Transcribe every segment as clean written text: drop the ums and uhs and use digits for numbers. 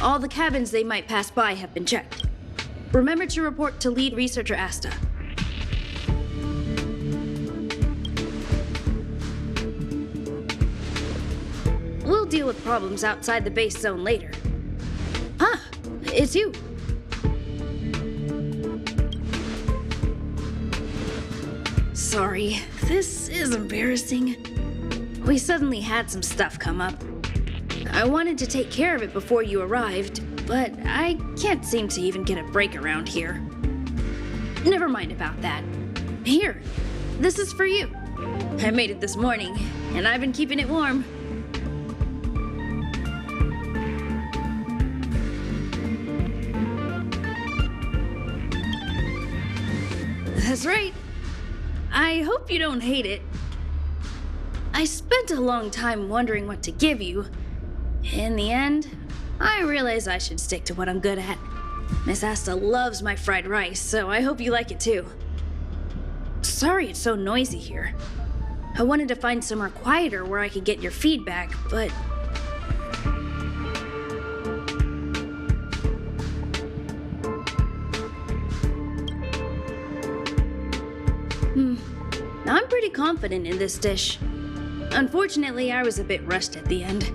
All the cabins they might pass by have been checked. Remember to report to lead researcher Asta. We'll deal with problems outside the base zone later. Ah, it's you. Sorry, this is embarrassing. We suddenly had some stuff come up. I wanted to take care of it before you arrived, but I can't seem to even get a break around here. Never mind about that. Here, this is for you. I made it this morning, and I've been keeping it warm. That's right. I hope you don't hate it. I spent a long time wondering what to give you. In the end, I realized I should stick to what I'm good at. Miss Asta loves my fried rice, so I hope you like it too. Sorry it's so noisy here. I wanted to find somewhere quieter where I could get your feedback, but... I'm pretty confident in this dish. Unfortunately, I was a bit rushed at the end.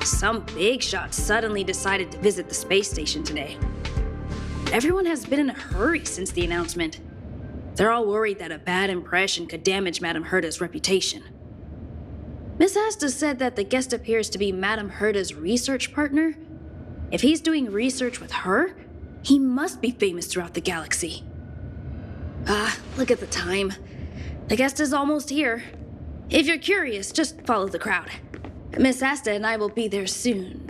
Some big shot suddenly decided to visit the space station today. Everyone has been in a hurry since the announcement. They're all worried that a bad impression could damage Madame Herta's reputation. Miss Asta said that the guest appears to be Madame Herta's research partner. If he's doing research with her, he must be famous throughout the galaxy. Look at the time. The guest is almost here. If you're curious, just follow the crowd. Miss Asta and I will be there soon.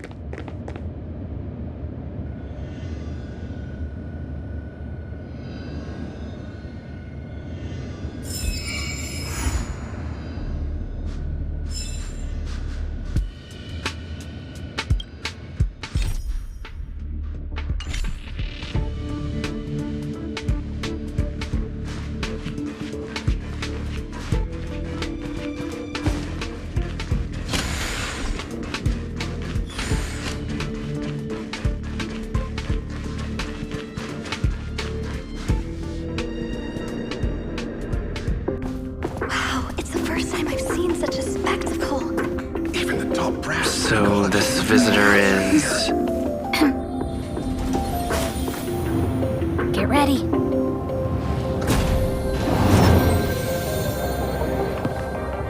So this visitor is... Get ready.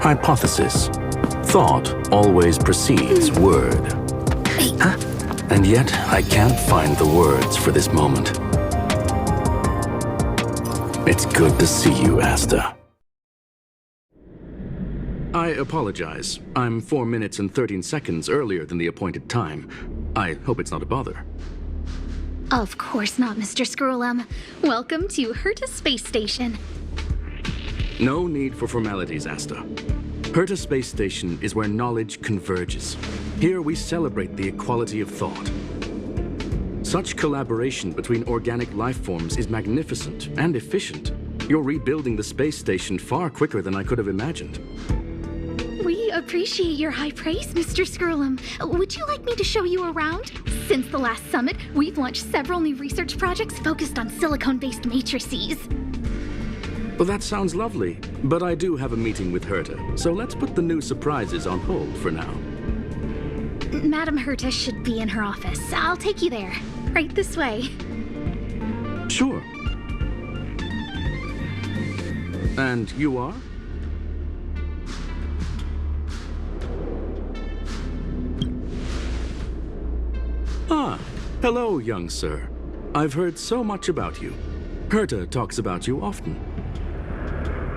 Hypothesis. Thought always precedes word. Huh? And yet, I can't find the words for this moment. It's good to see you, Asta. I apologize. I'm 4 minutes and 13 seconds earlier than the appointed time. I hope it's not a bother. Of course not, Mr. Scrollum. Welcome to Herta Space Station. No need for formalities, Asta. Herta Space Station is where knowledge converges. Here we celebrate the equality of thought. Such collaboration between organic life forms is magnificent and efficient. You're rebuilding the space station far quicker than I could have imagined. We appreciate your high praise, Mr. Scrollum. Would you like me to show you around? Since the last summit, we've launched several new research projects focused on silicone-based matrices. Well, that sounds lovely, but I do have a meeting with Herta, so let's put the new surprises on hold for now. Madame Herta should be in her office. I'll take you there. Right this way. Sure. And you are? Ah, hello, young sir. I've heard so much about you. Herta talks about you often.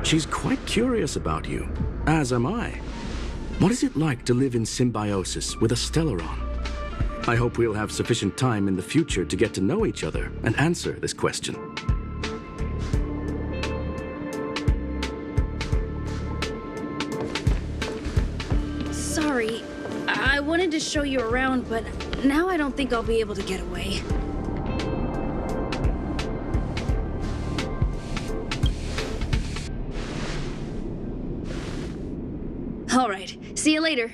She's quite curious about you, as am I. What is it like to live in symbiosis with a Stellaron? I hope we'll have sufficient time in the future to get to know each other and answer this question. Sorry, I wanted to show you around, but now I don't think I'll be able to get away. All right, see you later.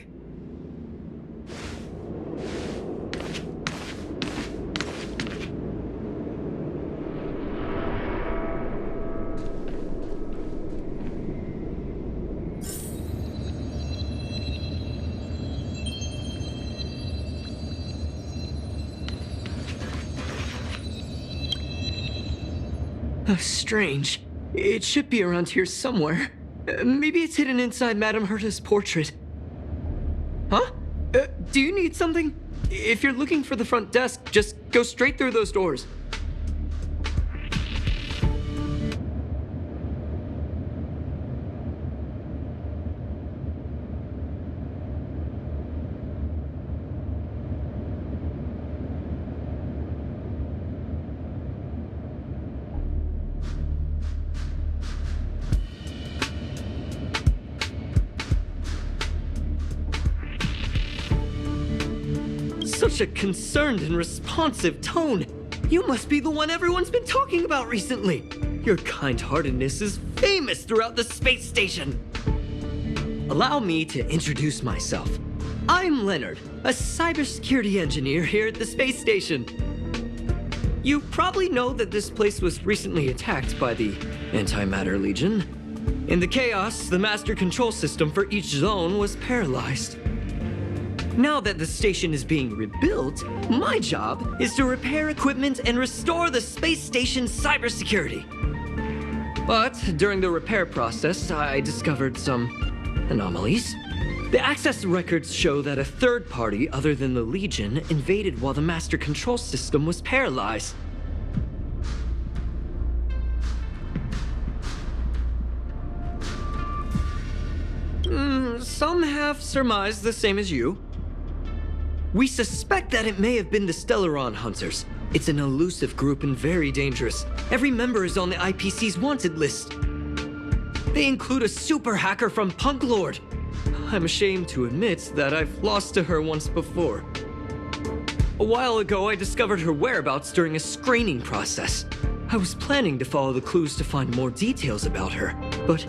Strange. It should be around here somewhere. Maybe it's hidden inside Madame Herta's portrait. Huh? Do you need something? If you're looking for the front desk, just go straight through those doors. Such a concerned and responsive tone. You must be the one everyone's been talking about recently. Your kind-heartedness is famous throughout the space station. Allow me to introduce myself. I'm Leonard, a cybersecurity engineer here at the space station. You probably know that this place was recently attacked by the Antimatter Legion. In the chaos, the master control system for each zone was paralyzed. Now that the station is being rebuilt, my job is to repair equipment and restore the space station's cybersecurity. But during the repair process, I discovered some anomalies. The access records show that a third party other than the Legion invaded while the master control system was paralyzed. Some have surmised the same as you. We suspect that it may have been the Stellaron Hunters. It's an elusive group and very dangerous. Every member is on the IPC's wanted list. They include a super hacker from Punklorde. I'm ashamed to admit that I've lost to her once before. A while ago, I discovered her whereabouts during a screening process. I was planning to follow the clues to find more details about her, but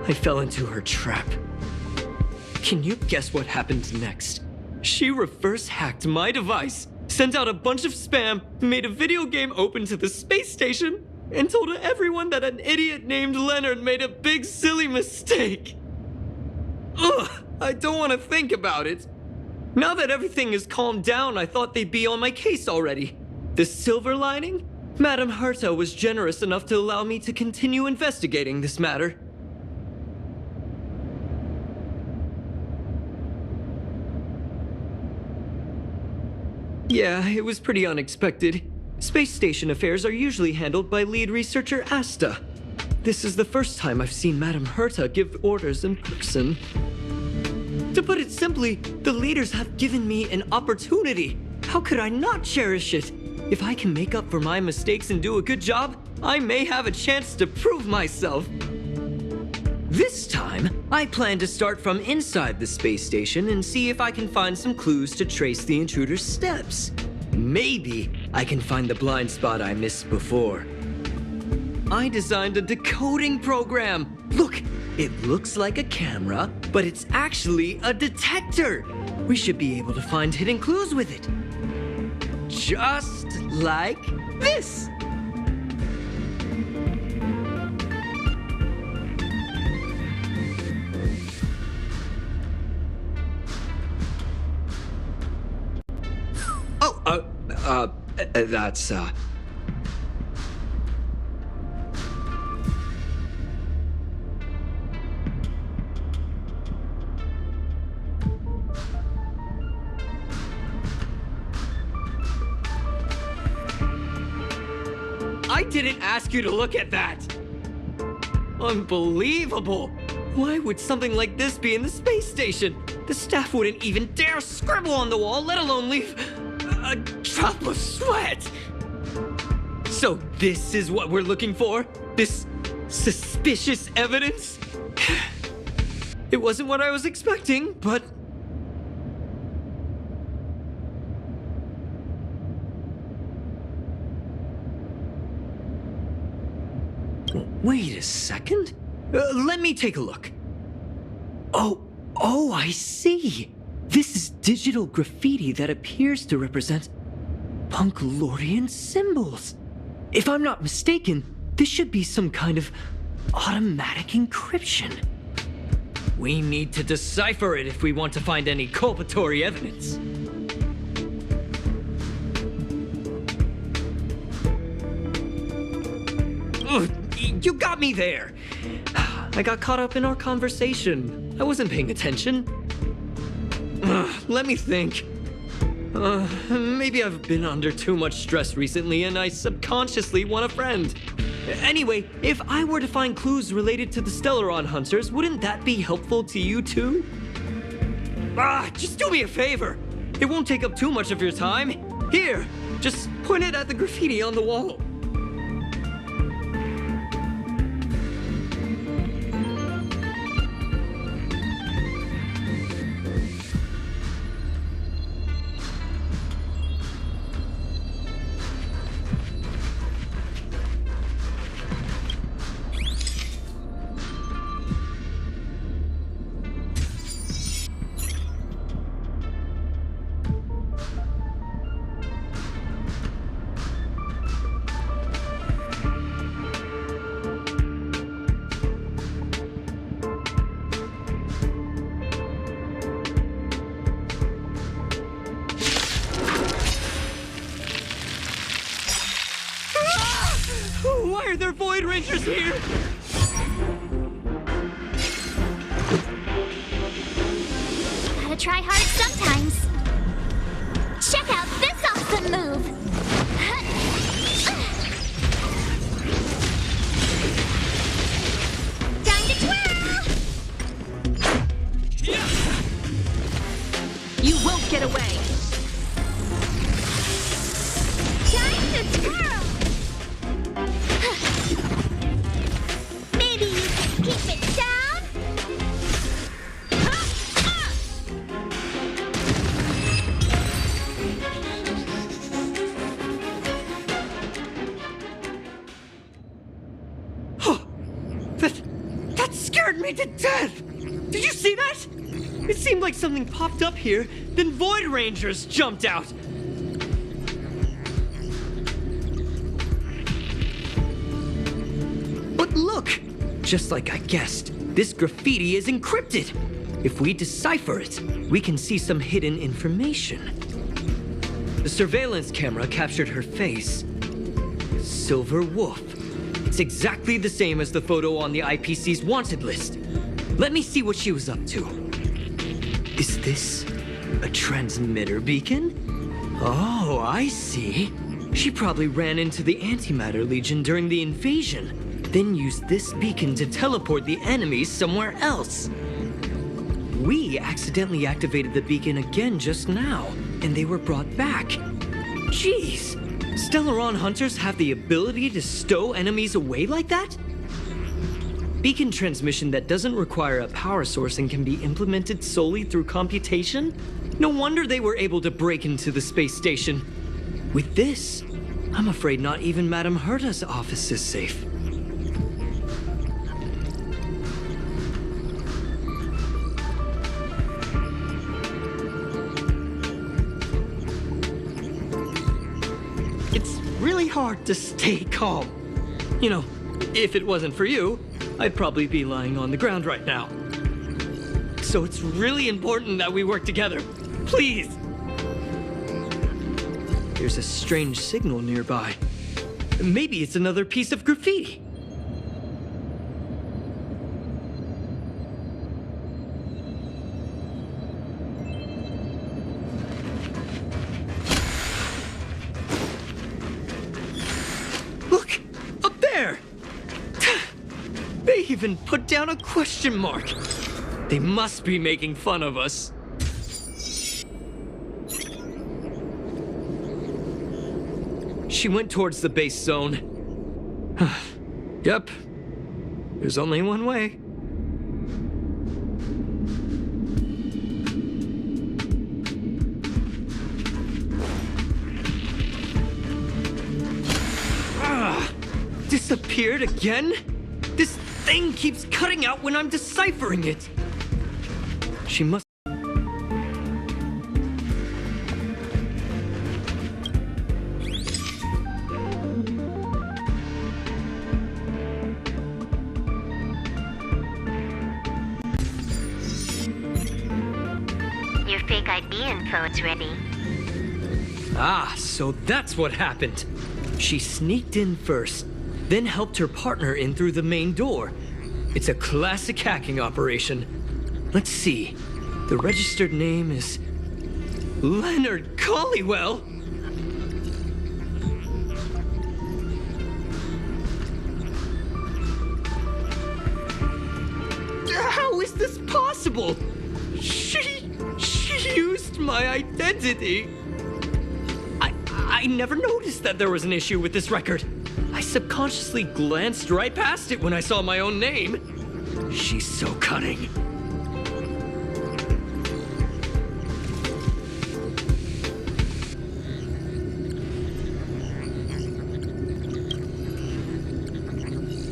I fell into her trap. Can you guess what happened next? She reverse hacked my device, sent out a bunch of spam, made a video game open to the space station, and told everyone that an idiot named Leonard made a big silly mistake. Ugh, I don't want to think about it. Now that everything is calmed down, I thought they'd be on my case already. The silver lining? Madame Herta was generous enough to allow me to continue investigating this matter. Yeah, it was pretty unexpected. Space station affairs are usually handled by lead researcher Asta. This is the first time I've seen Madame Herta give orders in person. To put it simply, the leaders have given me an opportunity. How could I not cherish it? If I can make up for my mistakes and do a good job, I may have a chance to prove myself. This time, I plan to start from inside the space station and see if I can find some clues to trace the intruder's steps. Maybe I can find the blind spot I missed before. I designed a decoding program. Look, it looks like a camera, but it's actually a detector. We should be able to find hidden clues with it. Just like this. That's, I didn't ask you to look at that! Unbelievable! Why would something like this be in the space station? The staff wouldn't even dare scribble on the wall, let alone leave a drop of sweat! So this is what we're looking for? This suspicious evidence? It wasn't what I was expecting, but... Wait a second. Let me take a look. Oh, I see. This is digital graffiti that appears to represent Punklordian symbols. If I'm not mistaken, this should be some kind of automatic encryption. We need to decipher it if we want to find any culpatory evidence. Ugh, You got me there! I got caught up in our conversation. I wasn't paying attention. Let me think. Maybe I've been under too much stress recently and I subconsciously want a friend. Anyway, if I were to find clues related to the Stellaron Hunters, wouldn't that be helpful to you too? Just do me a favor. It won't take up too much of your time. Here, just point it at the graffiti on the wall. Why are there Void Rangers here? Gotta try hard sometimes. Check out this awesome move! Time to twirl! You won't get away. Time to twirl! Maybe you can keep it down? That scared me to death! Did you see that? It seemed like something popped up here, then Void Rangers jumped out. But look! Just like I guessed, this graffiti is encrypted. If we decipher it, we can see some hidden information. The surveillance camera captured her face. Silver Wolf. It's exactly the same as the photo on the IPC's wanted list. Let me see what she was up to. Is this a transmitter beacon? Oh, I see. She probably ran into the Antimatter Legion during the invasion, then used this beacon to teleport the enemies somewhere else. We accidentally activated the beacon again just now, and they were brought back. Jeez, Stellaron Hunters have the ability to stow enemies away like that? Beacon transmission that doesn't require a power source and can be implemented solely through computation? No wonder they were able to break into the space station. With this, I'm afraid not even Madame Herta's office is safe. It's really hard to stay calm. You know, if it wasn't for you, I'd probably be lying on the ground right now. So it's really important that we work together. Please! There's a strange signal nearby. Maybe it's another piece of graffiti. Look! Up there! They even put down a question mark. They must be making fun of us. She went towards the base zone. Yep. There's only one way. Disappeared again? This thing keeps cutting out when I'm deciphering it. She must... Your fake ID info is ready. Ah, so that's what happened. She sneaked in first, then helped her partner in through the main door. It's a classic hacking operation. Let's see. The registered name is Leonard Collywell. How is this possible? She used my identity. I never noticed that there was an issue with this record. I subconsciously glanced right past it when I saw my own name. She's so cunning.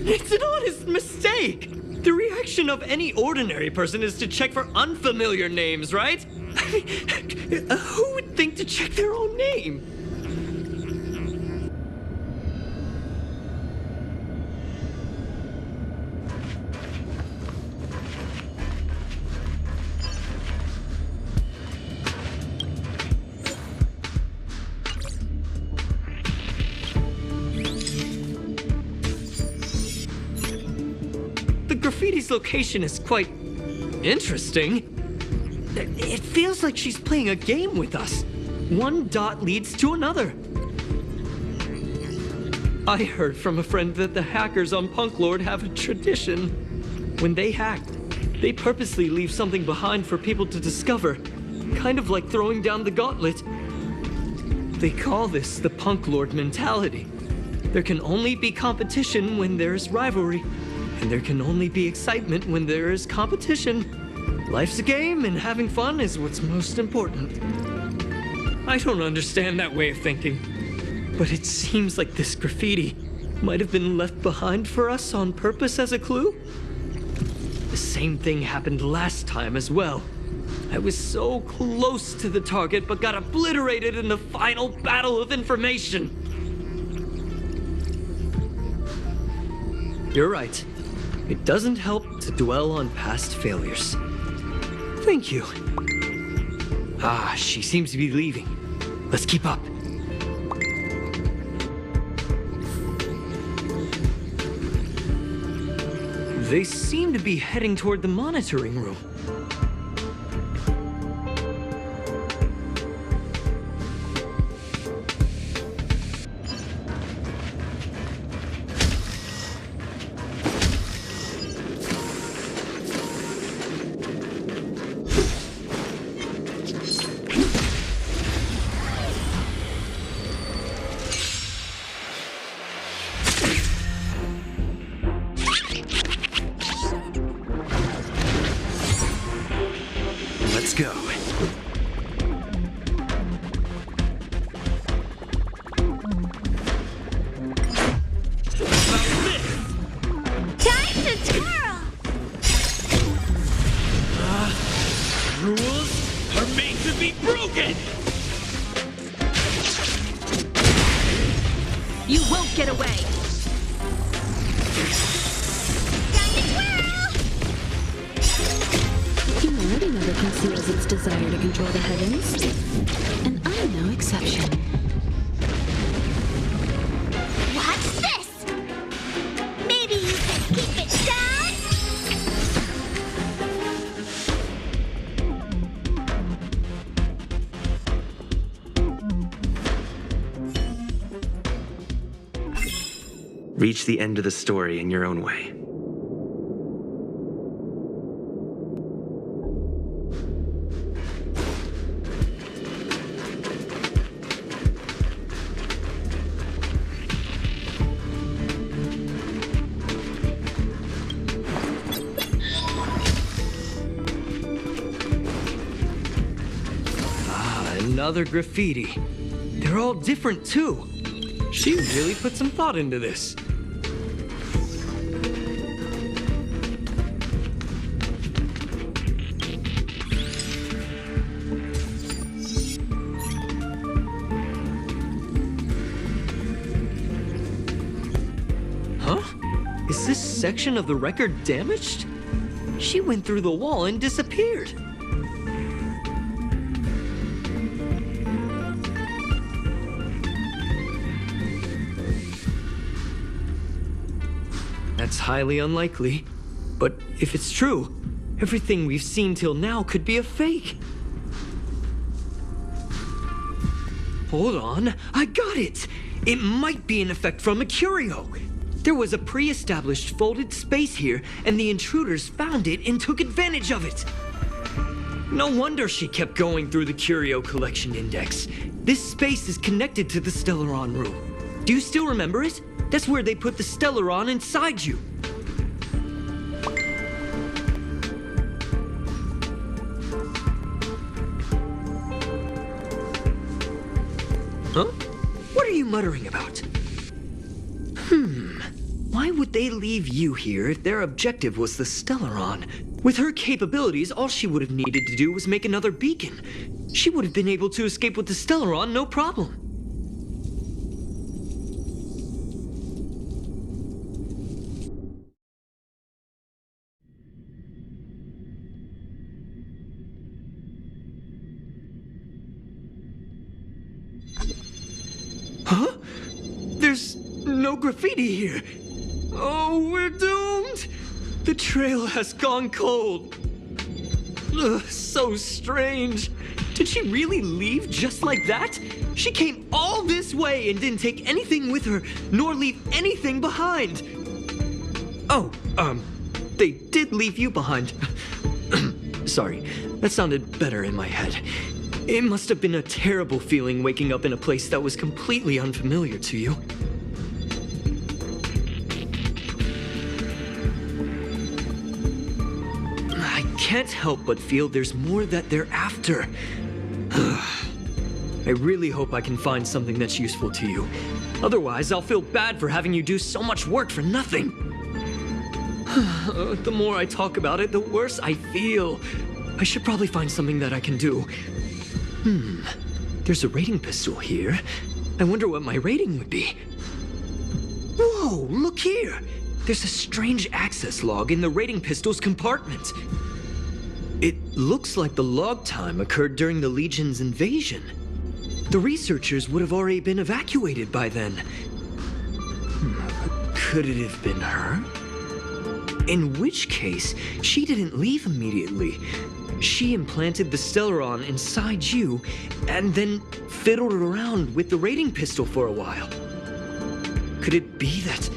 It's an honest mistake. The reaction of any ordinary person is to check for unfamiliar names, right? I mean, who would think to check their own name? The graffiti's location is quite interesting. It feels like she's playing a game with us. One dot leads to another. I heard from a friend that the hackers on Punklorde have a tradition. When they hack, they purposely leave something behind for people to discover, kind of like throwing down the gauntlet. They call this the Punklorde mentality. There can only be competition when there's rivalry, and there can only be excitement when there is competition. Life's a game, and having fun is what's most important. I don't understand that way of thinking, but it seems like this graffiti might have been left behind for us on purpose as a clue. The same thing happened last time as well. I was so close to the target, but got obliterated in the final battle of information. You're right. It doesn't help to dwell on past failures. Thank you. Ah, she seems to be leaving. Let's keep up. They seem to be heading toward the monitoring room. Let's go. Time to twirl! Rules are made to be broken! You won't get away! Time to twirl! Humanity never conceals its desire to control the heavens, and I'm no exception. What's this? Maybe you can keep it down? Reach the end of the story in your own way. Another graffiti. They're all different too. She really put some thought into this. Huh? Is this section of the record damaged? She went through the wall and disappeared. That's highly unlikely. But if it's true, everything we've seen till now could be a fake. Hold on, I got it! It might be an effect from a curio. There was a pre-established folded space here, and the intruders found it and took advantage of it. No wonder she kept going through the curio collection index. This space is connected to the Stellaron room. Do you still remember it? That's where they put the Stellaron inside you. Huh? What are you muttering about? Why would they leave you here if their objective was the Stellaron? With her capabilities, all she would have needed to do was make another beacon. She would have been able to escape with the Stellaron, no problem. Huh? There's no graffiti here. Oh, we're doomed! The trail has gone cold. Ugh, so strange. Did she really leave just like that? She came all this way and didn't take anything with her, nor leave anything behind. Oh, they did leave you behind. Sorry, that sounded better in my head. It must have been a terrible feeling waking up in a place that was completely unfamiliar to you. I can't help but feel there's more that they're after. I really hope I can find something that's useful to you. Otherwise, I'll feel bad for having you do so much work for nothing. The more I talk about it, the worse I feel. I should probably find something that I can do. There's a rating pistol here. I wonder what my rating would be. Whoa, look here! There's a strange access log in the rating pistol's compartment. It looks like the log time occurred during the Legion's invasion. The researchers would have already been evacuated by then. Could it have been her? In which case, she didn't leave immediately. She implanted the Stellaron inside you, and then fiddled around with the rating pistol for a while. Could it be that...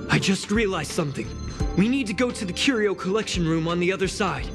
I just realized something. We need to go to the curio collection room on the other side.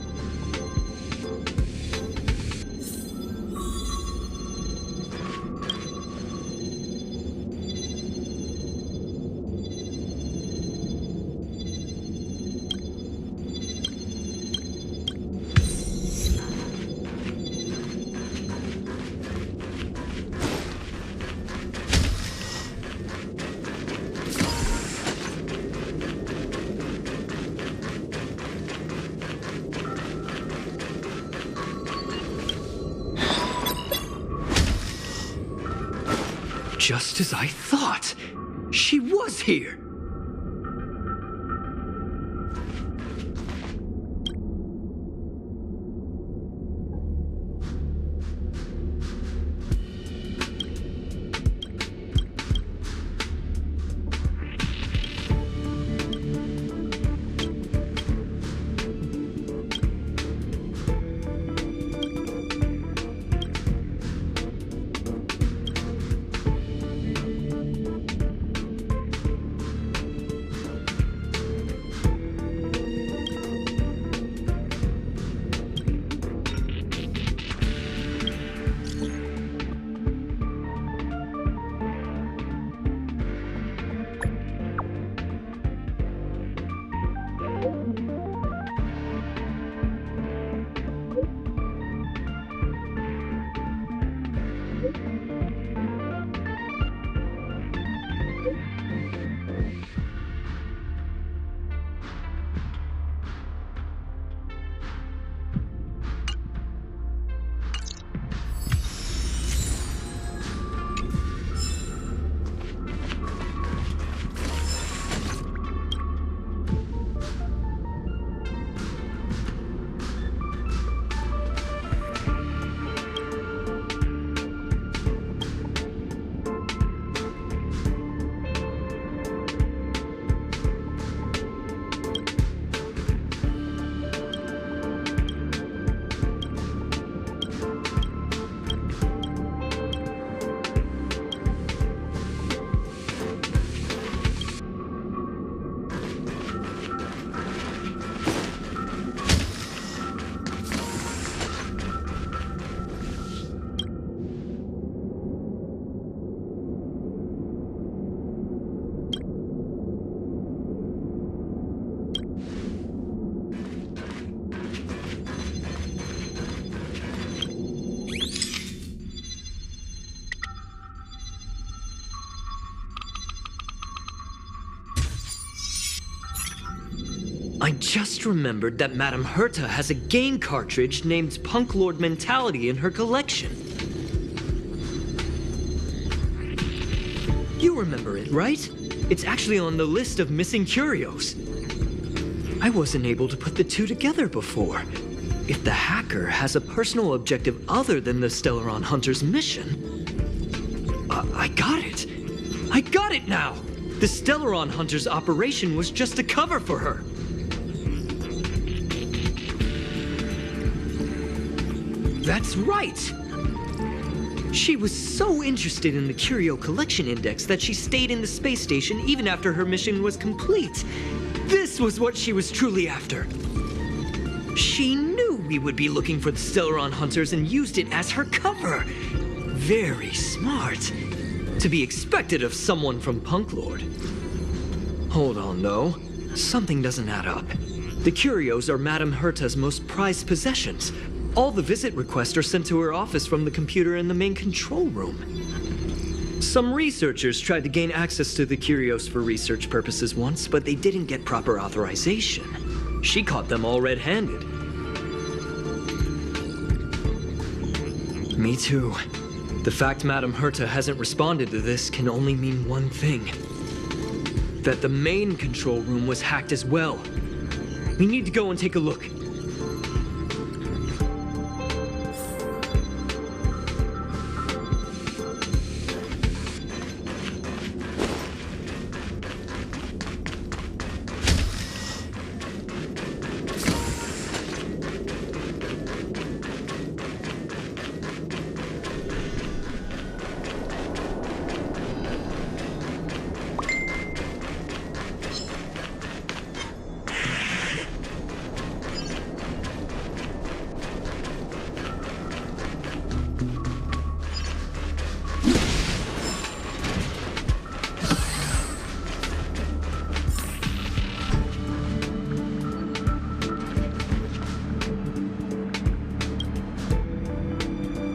Just as I thought. She was here. I just remembered that Madame Herta has a game cartridge named Punklorde Mentality in her collection. You remember it, right? It's actually on the list of missing curios. I wasn't able to put the two together before. If the hacker has a personal objective other than the Stellaron Hunter's mission... I got it! I got it now! The Stellaron Hunter's operation was just a cover for her. That's right! She was so interested in the Curio Collection Index that she stayed in the space station even after her mission was complete. This was what she was truly after. She knew we would be looking for the Stellaron Hunters and used it as her cover. Very smart. To be expected of someone from Punklorde. Hold on, though. Something doesn't add up. The curios are Madame Herta's most prized possessions. All the visit requests are sent to her office from the computer in the main control room. Some researchers tried to gain access to the curios for research purposes once, but they didn't get proper authorization. She caught them all red-handed. Me too. The fact Madame Herta hasn't responded to this can only mean one thing. That the main control room was hacked as well. We need to go and take a look.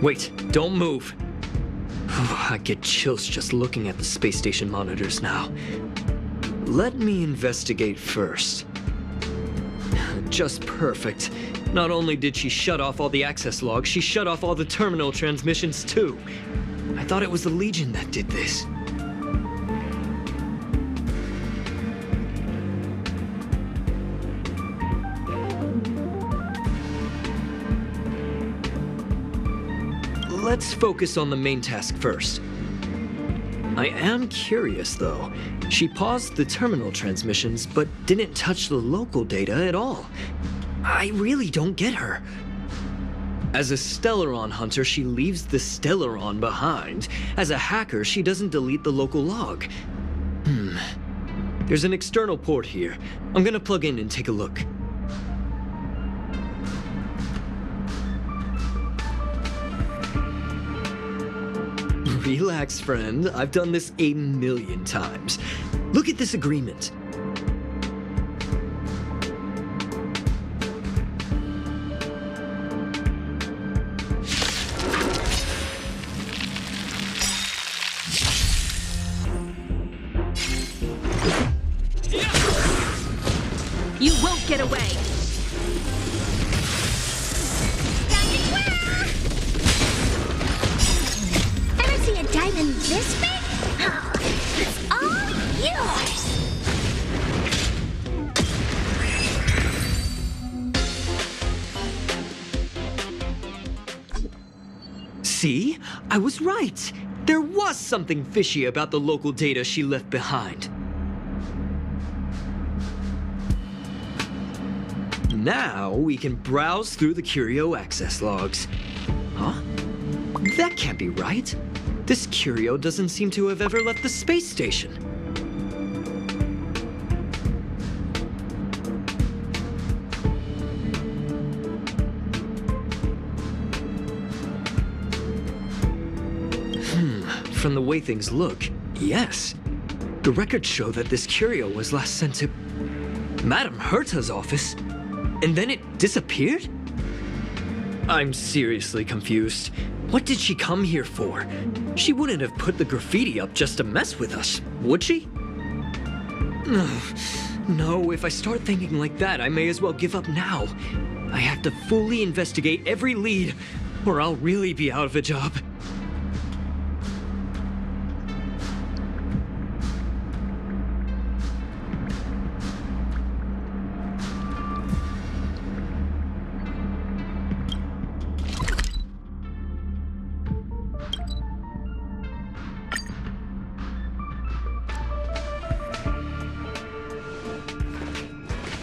Wait, don't move. I get chills just looking at the space station monitors now. Let me investigate first. Just perfect. Not only did she shut off all the access logs, she shut off all the terminal transmissions too. I thought it was the Legion that did this. Let's focus on the main task first. I am curious, though. She paused the terminal transmissions, but didn't touch the local data at all. I really don't get her. As a Stellaron hunter, she leaves the Stellaron behind. As a hacker, she doesn't delete the local log. There's an external port here. I'm gonna plug in and take a look. Relax, friend. I've done this 1,000,000 times. Look at this agreement. You won't get away! Ever see a diamond this big? Oh, it's all yours! See? I was right. There was something fishy about the local data she left behind. Now we can browse through the curio access logs. Huh? That can't be right. This curio doesn't seem to have ever left the space station. From the way things look, yes. The records show that this curio was last sent to Madame Herta's office, and then it disappeared? I'm seriously confused. What did she come here for? She wouldn't have put the graffiti up just to mess with us, would she? No, if I start thinking like that, I may as well give up now. I have to fully investigate every lead, or I'll really be out of a job.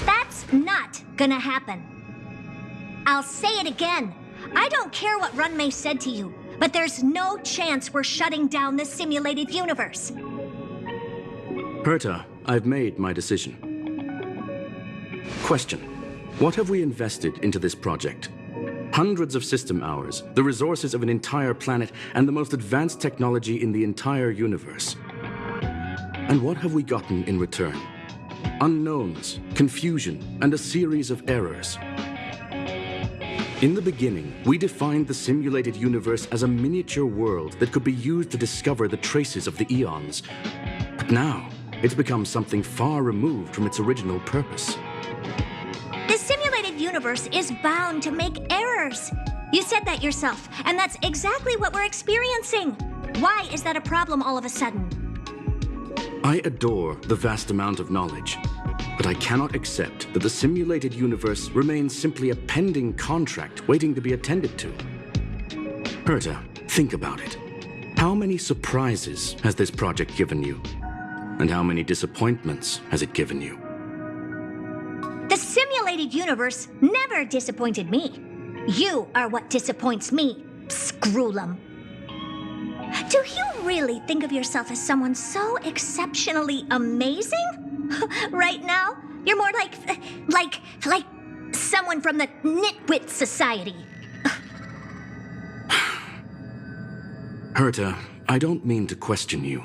That's not gonna happen. I'll say it again. I don't care what Runmei said to you, but there's no chance we're shutting down the simulated universe. Herta, I've made my decision. Question. What have we invested into this project? Hundreds of system hours, the resources of an entire planet, and the most advanced technology in the entire universe. And what have we gotten in return? Unknowns, confusion, and a series of errors. In the beginning, we defined the simulated universe as a miniature world that could be used to discover the traces of the eons. But now, it's become something far removed from its original purpose. The simulated universe is bound to make errors. You said that yourself, and that's exactly what we're experiencing. Why is that a problem all of a sudden? I adore the vast amount of knowledge, but I cannot accept that the simulated universe remains simply a pending contract waiting to be attended to. Herta, think about it. How many surprises has this project given you? And how many disappointments has it given you? The simulated universe never disappointed me. You are what disappoints me, Scroolum. Do you really think of yourself as someone so exceptionally amazing? Right now, you're more like someone from the Nitwit Society. Herta, I don't mean to question you,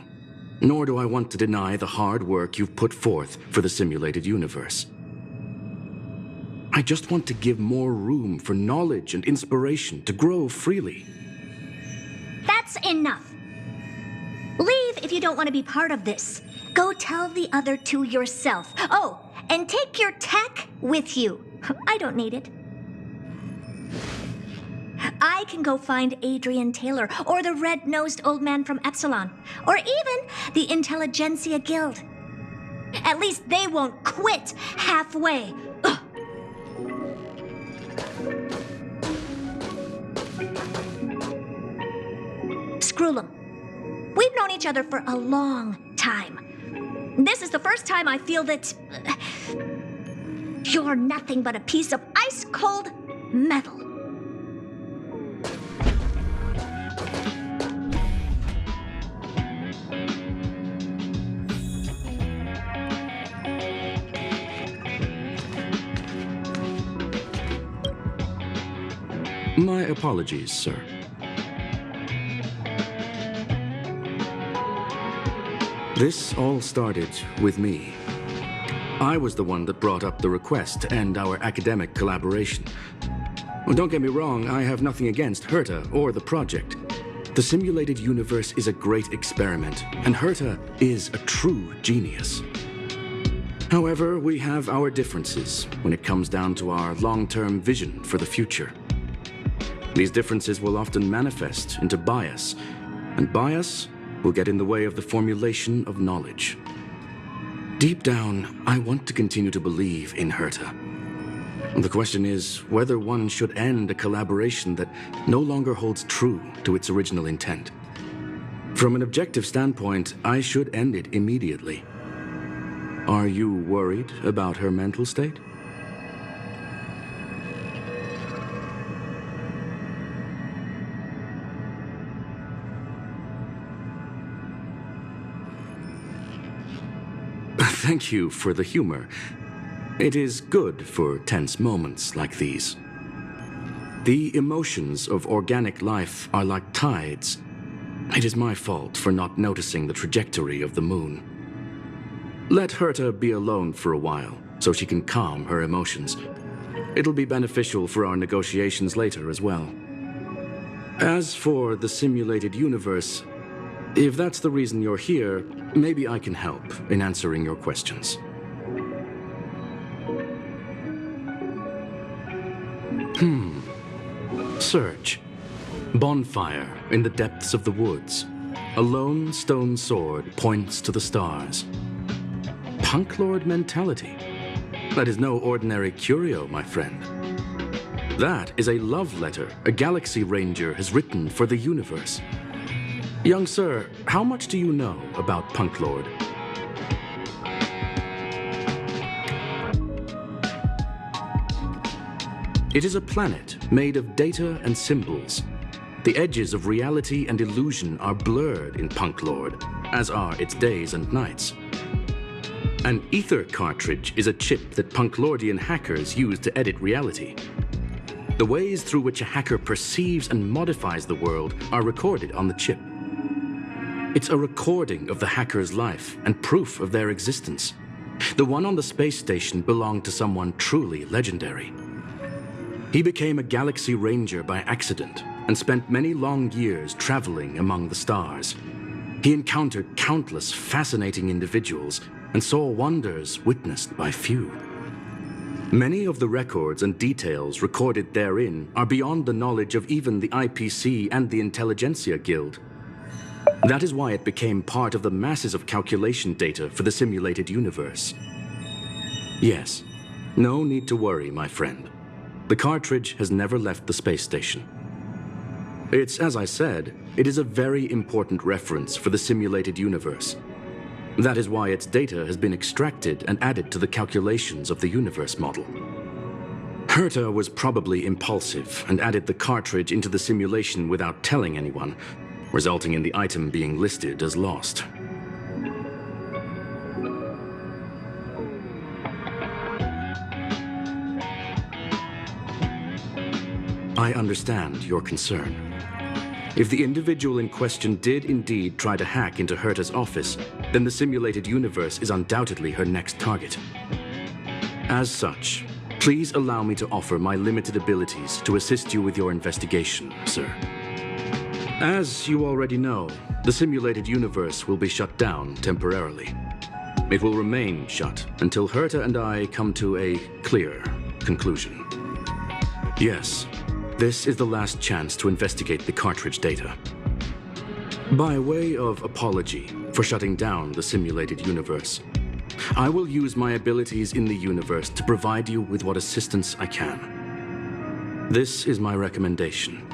nor do I want to deny the hard work you've put forth for the simulated universe. I just want to give more room for knowledge and inspiration to grow freely. That's enough. Leave if you don't want to be part of this. Go tell the other two yourself. Oh, and take your tech with you. I don't need it. I can go find Adrian Taylor, or the red-nosed old man from Epsilon, or even the Intelligentsia Guild. At least they won't quit halfway. Ugh. Scroolum, we've known each other for a long time. This is the first time I feel that you're nothing but a piece of ice-cold metal. My apologies, sir. This all started with me. I was the one that brought up the request to end our academic collaboration. Well, don't get me wrong, I have nothing against Herta or the project. The simulated universe is a great experiment, and Herta is a true genius. However, we have our differences when it comes down to our long-term vision for the future. These differences will often manifest into bias, and bias will get in the way of the formulation of knowledge. Deep down, I want to continue to believe in Herta. The question is whether one should end a collaboration that no longer holds true to its original intent. From an objective standpoint, I should end it immediately. Are you worried about her mental state? Thank you for the humor. It is good for tense moments like these. The emotions of organic life are like tides. It is my fault for not noticing the trajectory of the moon. Let Herta be alone for a while, so she can calm her emotions. It'll be beneficial for our negotiations later as well. As for the simulated universe, if that's the reason you're here, maybe I can help in answering your questions. Search. Bonfire in the depths of the woods. A lone stone sword points to the stars. Punklorde mentality. That is no ordinary curio, my friend. That is a love letter a Galaxy Ranger has written for the universe. Young sir, how much do you know about Punklorde? It is a planet made of data and symbols. The edges of reality and illusion are blurred in Punklorde, as are its days and nights. An ether cartridge is a chip that Punklordian hackers use to edit reality. The ways through which a hacker perceives and modifies the world are recorded on the chip. It's a recording of the hacker's life and proof of their existence. The one on the space station belonged to someone truly legendary. He became a Galaxy Ranger by accident and spent many long years traveling among the stars. He encountered countless fascinating individuals and saw wonders witnessed by few. Many of the records and details recorded therein are beyond the knowledge of even the IPC and the Intelligentsia Guild. That is why it became part of the masses of calculation data for the simulated universe. Yes, no need to worry, my friend. The cartridge has never left the space station. It's, as I said, it is a very important reference for the simulated universe. That is why its data has been extracted and added to the calculations of the universe model. Herta was probably impulsive and added the cartridge into the simulation without telling anyone, resulting in the item being listed as lost. I understand your concern. If the individual in question did indeed try to hack into Herta's office, then the simulated universe is undoubtedly her next target. As such, please allow me to offer my limited abilities to assist you with your investigation, sir. As you already know, the simulated universe will be shut down temporarily. It will remain shut until Herta and I come to a clear conclusion. Yes. This is the last chance to investigate the cartridge data. By way of apology for shutting down the simulated universe, I will use my abilities in the universe to provide you with what assistance I can. This is my recommendation.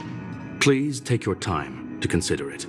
Please take your time to consider it.